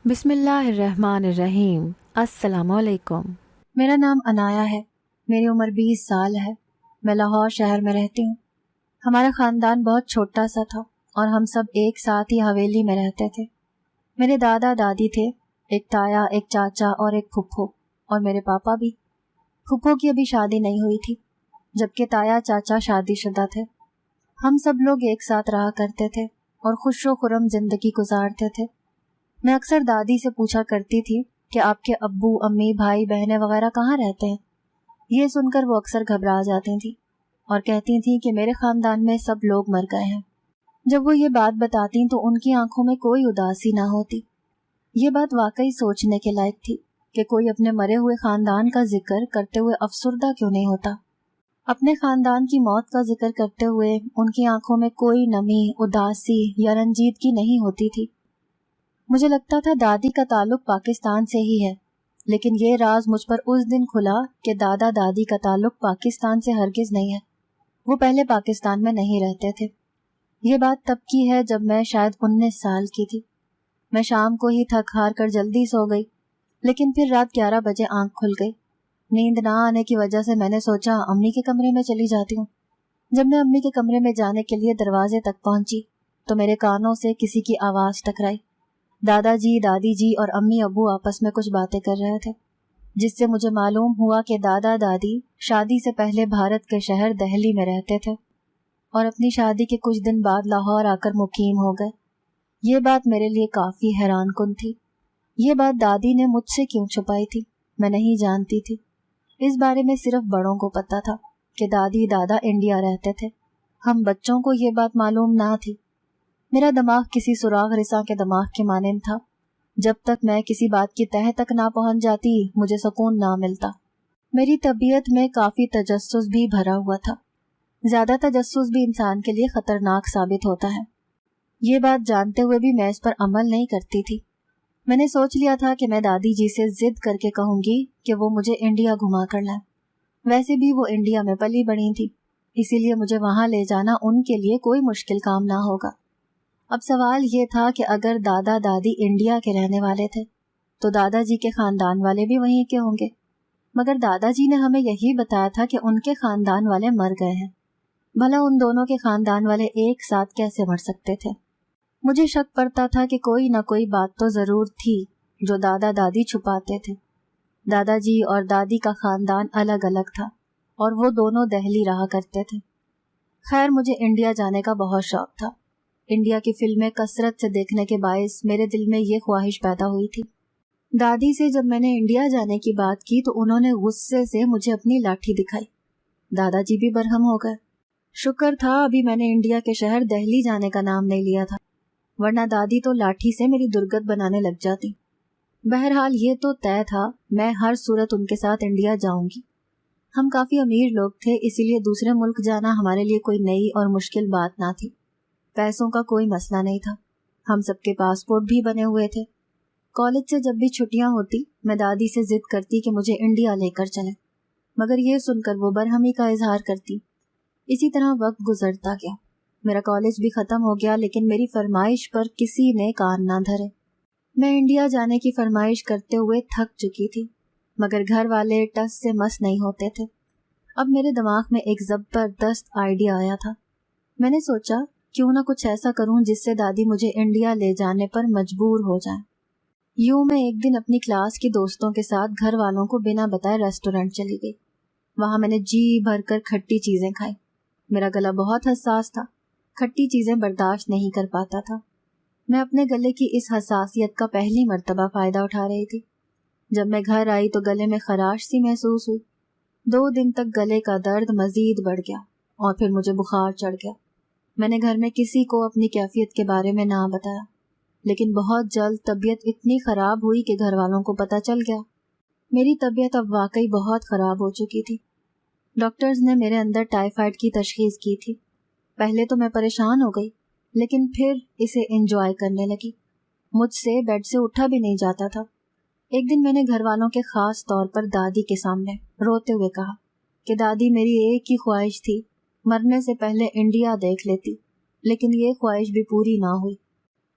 بسم اللہ الرحمن الرحیم۔ السلام علیکم۔ میرا نام انایا ہے، میری عمر 20 سال ہے، میں لاہور شہر میں رہتی ہوں۔ ہمارا خاندان بہت چھوٹا سا تھا اور ہم سب ایک ساتھ ہی حویلی میں رہتے تھے۔ میرے دادا دادی تھے، ایک تایا، ایک چاچا اور ایک پھپھو، اور میرے پاپا بھی۔ پھپھو کی ابھی شادی نہیں ہوئی تھی، جبکہ تایا چاچا شادی شدہ تھے۔ ہم سب لوگ ایک ساتھ رہا کرتے تھے اور خوش و خرم زندگی گزارتے تھے۔ میں اکثر دادی سے پوچھا کرتی تھی کہ آپ کے ابو امی بھائی بہنیں وغیرہ کہاں رہتے ہیں۔ یہ سن کر وہ اکثر گھبرا جاتی تھیں اور کہتی تھیں کہ میرے خاندان میں سب لوگ مر گئے ہیں۔ جب وہ یہ بات بتاتی تو ان کی آنکھوں میں کوئی اداسی نہ ہوتی۔ یہ بات واقعی سوچنے کے لائق تھی کہ کوئی اپنے مرے ہوئے خاندان کا ذکر کرتے ہوئے افسردہ کیوں نہیں ہوتا۔ اپنے خاندان کی موت کا ذکر کرتے ہوئے ان کی آنکھوں میں کوئی نمی، اداسی یا رنجیدگی نہیں ہوتی تھی۔ مجھے لگتا تھا دادی کا تعلق پاکستان سے ہی ہے، لیکن یہ راز مجھ پر اس دن کھلا کہ دادا دادی کا تعلق پاکستان سے ہرگز نہیں ہے۔ وہ پہلے پاکستان میں نہیں رہتے تھے۔ یہ بات تب کی ہے جب میں شاید 19 سال کی تھی۔ میں شام کو ہی تھک ہار کر جلدی سو گئی، لیکن پھر رات 11 بجے آنکھ کھل گئی۔ نیند نہ آنے کی وجہ سے میں نے سوچا امی کے کمرے میں چلی جاتی ہوں۔ جب میں امی کے کمرے میں جانے کے لیے دروازے تک پہنچی تو میرے کانوں سے کسی کی آواز ٹکرائی۔ دادا جی، دادی جی اور امی ابو آپس میں کچھ باتیں کر رہے تھے، جس سے مجھے معلوم ہوا کہ دادا دادی شادی سے پہلے بھارت کے شہر دہلی میں رہتے تھے اور اپنی شادی کے کچھ دن بعد لاہور آ کر مقیم ہو گئے۔ یہ بات میرے لیے کافی حیران کن تھی۔ یہ بات دادی نے مجھ سے کیوں چھپائی تھی، میں نہیں جانتی تھی۔ اس بارے میں صرف بڑوں کو پتا تھا کہ دادی دادا انڈیا رہتے تھے۔ ہم بچوں کو یہ بات معلوم نہ تھی۔ میرا دماغ کسی سراغ رساں کے دماغ کے مانند تھا۔ جب تک میں کسی بات کی تہہ تک نہ پہنچ جاتی مجھے سکون نہ ملتا۔ میری طبیعت میں کافی تجسس بھی بھرا ہوا تھا۔ زیادہ تجسس بھی انسان کے لیے خطرناک ثابت ہوتا ہے۔ یہ بات جانتے ہوئے بھی میں اس پر عمل نہیں کرتی تھی۔ میں نے سوچ لیا تھا کہ میں دادی جی سے ضد کر کے کہوں گی کہ وہ مجھے انڈیا گھما کر لائیں۔ ویسے بھی وہ انڈیا میں پلی بڑھی تھی، اسی لیے مجھے وہاں لے جانا ان کے لیے کوئی مشکل کام نہ ہوگا۔ اب سوال یہ تھا کہ اگر دادا دادی انڈیا کے رہنے والے تھے تو دادا جی کے خاندان والے بھی وہیں کے ہوں گے، مگر دادا جی نے ہمیں یہی بتایا تھا کہ ان کے خاندان والے مر گئے ہیں۔ بھلا ان دونوں کے خاندان والے ایک ساتھ کیسے مر سکتے تھے؟ مجھے شک پڑتا تھا کہ کوئی نہ کوئی بات تو ضرور تھی جو دادا دادی چھپاتے تھے۔ دادا جی اور دادی کا خاندان الگ الگ تھا اور وہ دونوں دہلی رہا کرتے تھے۔ خیر، مجھے انڈیا جانے کا بہت شوق تھا۔ انڈیا کی فلمیں کثرت سے دیکھنے کے باعث میرے دل میں یہ خواہش پیدا ہوئی تھی۔ دادی سے جب میں نے انڈیا جانے کی بات کی تو انہوں نے غصے سے مجھے اپنی لاٹھی دکھائی۔ دادا جی بھی برہم ہو گئے۔ شکر تھا ابھی میں نے انڈیا کے شہر دہلی جانے کا نام نہیں لیا تھا، ورنہ دادی تو لاٹھی سے میری درگت بنانے لگ جاتی۔ بہرحال یہ تو طے تھا میں ہر صورت ان کے ساتھ انڈیا جاؤں گی۔ ہم کافی امیر لوگ تھے، اسی لیے دوسرے ملک جانا ہمارے لیے کوئی نئی اور مشکل بات نہ تھی۔ پیسوں کا کوئی مسئلہ نہیں تھا، ہم سب کے پاسپورٹ بھی بنے ہوئے تھے۔ کالج سے جب بھی چھٹیاں ہوتی میں دادی سے ضد کرتی کہ مجھے انڈیا لے کر چلیں، مگر یہ سن کر وہ برہمی کا اظہار کرتی۔ اسی طرح وقت گزرتا گیا، میرا کالج بھی ختم ہو گیا، لیکن میری فرمائش پر کسی نے کان نہ دھرے۔ میں انڈیا جانے کی فرمائش کرتے ہوئے تھک چکی تھی، مگر گھر والے ٹس سے مس نہیں ہوتے تھے۔ اب میرے دماغ میں ایک زبردست آئیڈیا آیا تھا۔ میں نے سوچا کیوں نہ کچھ ایسا کروں جس سے دادی مجھے انڈیا لے جانے پر مجبور ہو جائیں۔ یوں میں ایک دن اپنی کلاس کی دوستوں کے ساتھ گھر والوں کو بنا بتائے ریسٹورنٹ چلی گئی۔ وہاں میں نے جی بھر کر کھٹی چیزیں کھائی۔ میرا گلا بہت حساس تھا، کھٹی چیزیں برداشت نہیں کر پاتا تھا۔ میں اپنے گلے کی اس حساسیت کا پہلی مرتبہ فائدہ اٹھا رہی تھی۔ جب میں گھر آئی تو گلے میں خراش سی محسوس ہوئی۔ 2 دن تک گلے کا درد مزید بڑھ گیا اور پھر مجھے بخار چڑھ گیا۔ میں نے گھر میں کسی کو اپنی کیفیت کے بارے میں نہ بتایا، لیکن بہت جلد طبیعت اتنی خراب ہوئی کہ گھر والوں کو پتہ چل گیا۔ میری طبیعت اب واقعی بہت خراب ہو چکی تھی۔ ڈاکٹرز نے میرے اندر ٹائیفائڈ کی تشخیص کی تھی۔ پہلے تو میں پریشان ہو گئی، لیکن پھر اسے انجوائے کرنے لگی۔ مجھ سے بیڈ سے اٹھا بھی نہیں جاتا تھا۔ ایک دن میں نے گھر والوں کے خاص طور پر دادی کے سامنے روتے ہوئے کہا کہ دادی میری ایک ہی خواہش تھی، مرنے سے پہلے انڈیا دیکھ لیتی، لیکن یہ خواہش بھی پوری نہ ہوئی۔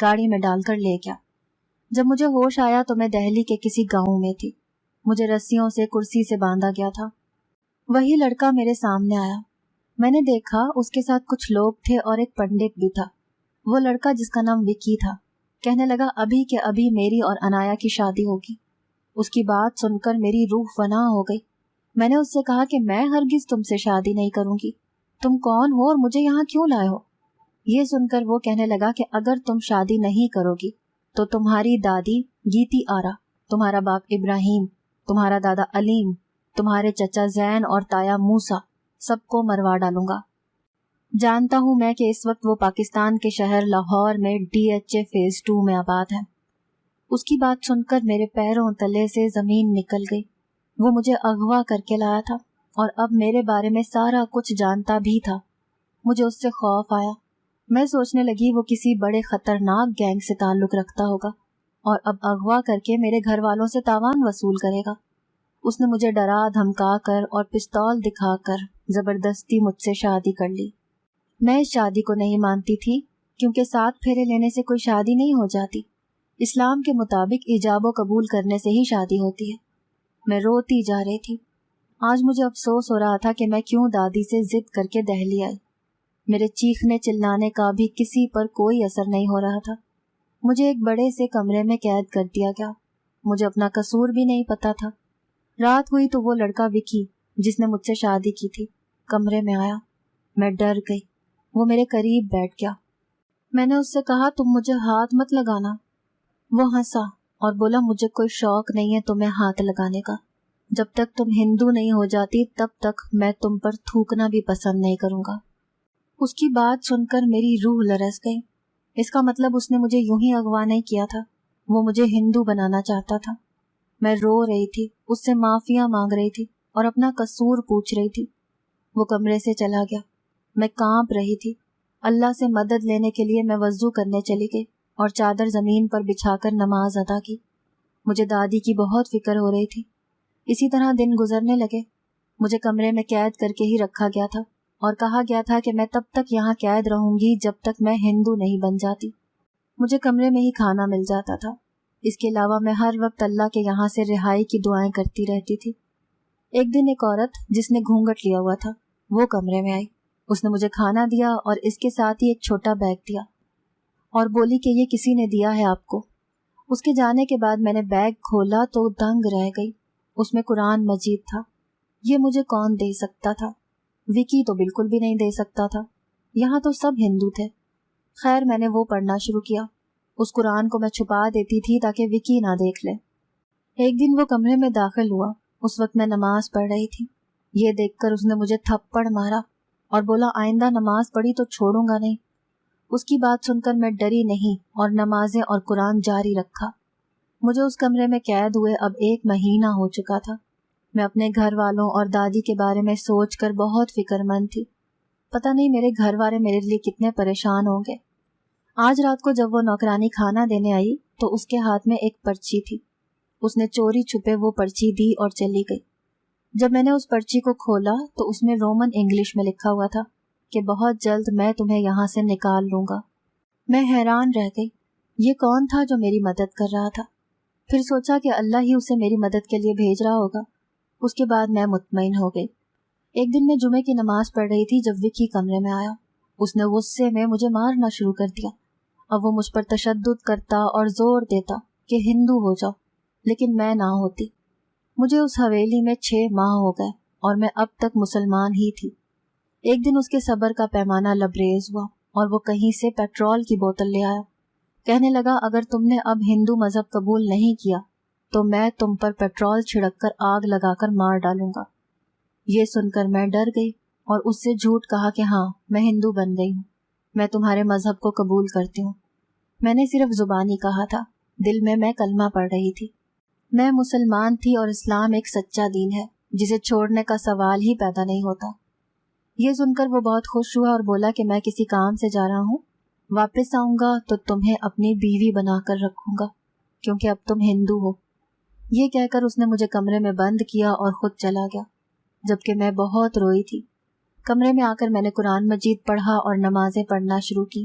گاڑی میں ڈال کر لے گیا۔ جب مجھے ہوش آیا تو میں دہلی کے کسی گاؤں میں تھی۔ مجھے رسیوں سے کرسی سے باندھا گیا تھا۔ وہی لڑکا میرے سامنے آیا۔ میں نے دیکھا اس کے ساتھ کچھ لوگ تھے اور ایک پنڈت بھی تھا۔ وہ لڑکا جس کا نام وکی تھا کہنے لگا ابھی کے ابھی میری اور انایا کی شادی ہوگی۔ اس کی بات سن کر میری روح فنا ہو گئی۔ میں نے اس سے کہا کہ میں ہرگز تم سے شادی نہیں کروں گی۔ تم کون ہو اور مجھے یہاں کیوں لائے ہو؟ یہ سن کر وہ کہنے لگا کہ اگر تم شادی نہیں کرو گی تو تمہاری دادی گیتی آرا، تمہارا باپ ابراہیم، تمہارا دادا علیم، تمہارے چچا زین اور تایا موسیٰ سب کو مروا ڈالوں گا۔ جانتا ہوں میں کہ اس وقت وہ پاکستان کے شہر لاہور میں DHA فیز 2 میں آباد ہے۔ اس کی بات سن کر میرے پیروں تلے سے زمین نکل گئی۔ وہ مجھے اغوا کر کے لایا تھا اور اب میرے بارے میں سارا کچھ جانتا بھی تھا۔ مجھے اس سے خوف آیا۔ میں سوچنے لگی وہ کسی بڑے خطرناک گینگ سے تعلق رکھتا ہوگا اور اب اغوا کر کے میرے گھر والوں سے تاوان وصول کرے گا۔ اس نے مجھے ڈرا دھمکا کر اور پستول دکھا کر زبردستی مجھ سے شادی کر لی۔ میں اس شادی کو نہیں مانتی تھی کیونکہ 7 پھیرے لینے سے کوئی شادی نہیں ہو جاتی۔ اسلام کے مطابق ایجاب و قبول کرنے سے ہی شادی ہوتی ہے۔ میں روتی جا رہی تھی۔ آج مجھے افسوس ہو رہا تھا کہ میں کیوں دادی سے ضد کر کے دہلی آئی۔ میرے چیخنے چلانے کا بھی کسی پر کوئی اثر نہیں ہو رہا تھا۔ مجھے ایک بڑے سے کمرے میں قید کر دیا گیا۔ مجھے اپنا قصور بھی نہیں پتا تھا۔ رات ہوئی تو وہ لڑکا وکی جس نے مجھ سے شادی کی تھی کمرے میں آیا۔ میں ڈر گئی۔ وہ میرے قریب بیٹھ گیا۔ میں نے اس سے کہا تم مجھے ہاتھ مت لگانا۔ وہ ہنسا اور بولا مجھے کوئی شوق نہیں ہے تمہیں ہاتھ لگانے کا۔ جب تک تم ہندو نہیں ہو جاتی تب تک میں تم پر تھوکنا بھی پسند نہیں کروں گا۔ اس کی بات سن کر میری روح لرز گئی۔ اس کا مطلب اس نے مجھے یوں ہی اغوا نہیں کیا تھا، وہ مجھے ہندو بنانا چاہتا تھا۔ میں رو رہی تھی، اس سے معافیاں مانگ رہی تھی اور اپنا قصور پوچھ رہی تھی۔ وہ کمرے سے چلا گیا۔ میں کانپ رہی تھی۔ اللہ سے مدد لینے کے لیے میں وضو کرنے چلی گئی اور چادر زمین پر بچھا کر نماز ادا کی۔ مجھے دادی کی بہت فکر ہو رہی تھی۔ اسی طرح دن گزرنے لگے۔ مجھے کمرے میں قید کر کے ہی رکھا گیا تھا اور کہا گیا تھا کہ میں تب تک یہاں قید رہوں گی جب تک میں ہندو نہیں بن جاتی۔ مجھے کمرے میں ہی کھانا مل جاتا تھا۔ اس کے علاوہ میں ہر وقت اللہ کے یہاں سے رہائی کی دعائیں کرتی رہتی تھی۔ ایک دن ایک عورت جس نے گھونگھٹ لیا ہوا تھا وہ کمرے میں آئی۔ اس نے مجھے کھانا دیا اور اس کے ساتھ ہی ایک چھوٹا بیگ دیا اور بولی کہ یہ کسی نے دیا ہے آپ کو۔ اس کے جانے کے بعد میں نے بیگ کھولا تو دنگ رہ گئی۔ اس میں قرآن مجید تھا۔ یہ مجھے کون دے سکتا تھا؟ وکی تو بالکل بھی نہیں دے سکتا تھا۔ یہاں تو سب ہندو تھے۔ خیر میں نے وہ پڑھنا شروع کیا۔ اس قرآن کو میں چھپا دیتی تھی تاکہ وکی نہ دیکھ لے۔ ایک دن وہ کمرے میں داخل ہوا۔ اس وقت میں نماز پڑھ رہی تھی۔ یہ دیکھ کر اس نے مجھے تھپڑ مارا اور بولا آئندہ نماز پڑھی تو چھوڑوں گا نہیں۔ اس کی بات سن کر میں ڈری نہیں اور نمازیں اور قرآن جاری رکھا۔ مجھے اس کمرے میں قید ہوئے اب 1 مہینہ ہو چکا تھا۔ میں اپنے گھر والوں اور دادی کے بارے میں سوچ کر بہت فکر مند تھی۔ پتہ نہیں میرے گھر والے میرے لیے کتنے پریشان ہوں گے۔ آج رات کو جب وہ نوکرانی کھانا دینے آئی تو اس کے ہاتھ میں ایک پرچی تھی۔ اس نے چوری چھپے وہ پرچی دی اور چلی گئی۔ جب میں نے اس پرچی کو کھولا تو اس میں رومن انگلش میں لکھا ہوا تھا کہ بہت جلد میں تمہیں یہاں سے نکال لوں گا۔ میں حیران رہ گئی۔ یہ کون تھا جو میری مدد کر رہا تھا؟ پھر سوچا کہ اللہ ہی اسے میری مدد کے لیے بھیج رہا ہوگا۔ اس کے بعد میں مطمئن ہو گئی۔ ایک دن میں جمعے کی نماز پڑھ رہی تھی جب وکی کمرے میں آیا۔ اس نے غصے میں مجھے مارنا شروع کر دیا۔ اب وہ مجھ پر تشدد کرتا اور زور دیتا کہ ہندو ہو جاؤ، لیکن میں نہ ہوتی۔ مجھے اس حویلی میں 6 ماہ ہو گئے اور میں اب تک مسلمان ہی تھی۔ ایک دن اس کے صبر کا پیمانہ لبریز ہوا اور وہ کہیں سے پیٹرول کی بوتل لے آیا۔ کہنے لگا اگر تم نے اب ہندو مذہب قبول نہیں کیا تو میں تم پر پیٹرول چھڑک کر آگ لگا کر مار ڈالوں گا۔ یہ سن کر میں ڈر گئی اور اس سے جھوٹ کہا کہ ہاں میں ہندو بن گئی ہوں، میں تمہارے مذہب کو قبول کرتی ہوں۔ میں نے صرف زبانی کہا تھا، دل میں کلمہ پڑھ رہی تھی۔ میں مسلمان تھی اور اسلام ایک سچا دین ہے جسے چھوڑنے کا سوال ہی پیدا نہیں ہوتا۔ یہ سن کر وہ بہت خوش ہوا اور بولا کہ میں کسی کام سے جا رہا ہوں، واپس آؤں گا تو تمہیں اپنی بیوی بنا کر رکھوں گا کیونکہ اب تم ہندو ہو۔ یہ کہہ کر اس نے مجھے کمرے میں بند کیا اور خود چلا گیا، جبکہ میں بہت روئی تھی۔ کمرے میں آ کر میں نے قرآن مجید پڑھا اور نمازیں پڑھنا شروع کی۔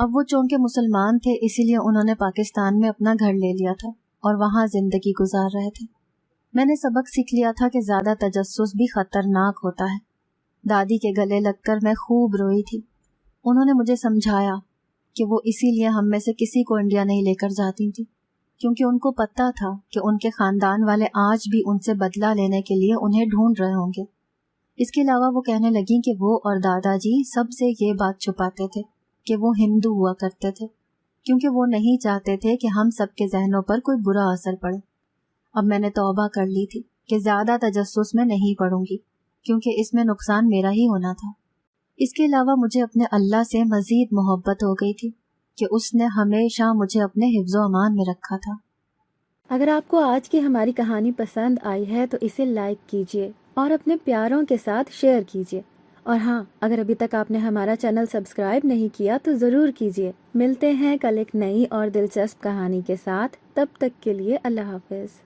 اب وہ چونکہ مسلمان تھے اسی لیے انہوں نے پاکستان میں اپنا گھر لے لیا تھا اور وہاں زندگی گزار رہے تھے۔ میں نے سبق سیکھ لیا تھا کہ زیادہ تجسس بھی خطرناک ہوتا ہے۔ دادی کے گلے لگ کر میں خوب روئی تھی۔ انہوں نے مجھے سمجھایا کہ وہ اسی لیے ہم میں سے کسی کو انڈیا نہیں لے کر جاتی تھی، کیونکہ ان کو پتہ تھا کہ ان کے خاندان والے آج بھی ان سے بدلہ لینے کے لیے انہیں ڈھونڈ رہے ہوں گے۔ اس کے علاوہ وہ کہنے لگیں کہ وہ اور دادا جی سب سے یہ بات چھپاتے تھے کہ وہ ہندو ہوا کرتے تھے، کیونکہ وہ نہیں چاہتے تھے کہ ہم سب کے ذہنوں پر کوئی برا اثر پڑے۔ اب میں نے توبہ کر لی تھی کہ زیادہ تجسس میں نہیں پڑوں گی، کیونکہ اس میں نقصان میرا ہی ہونا تھا۔ اس کے علاوہ مجھے اپنے اللہ سے مزید محبت ہو گئی تھی کہ اس نے ہمیشہ مجھے اپنے حفظ و امان میں رکھا تھا۔ اگر آپ کو آج کی ہماری کہانی پسند آئی ہے تو اسے لائک کیجیے اور اپنے پیاروں کے ساتھ شیئر کیجیے، اور ہاں، اگر ابھی تک آپ نے ہمارا چینل سبسکرائب نہیں کیا تو ضرور کیجیے۔ ملتے ہیں کل ایک نئی اور دلچسپ کہانی کے ساتھ، تب تک کے لیے اللہ حافظ۔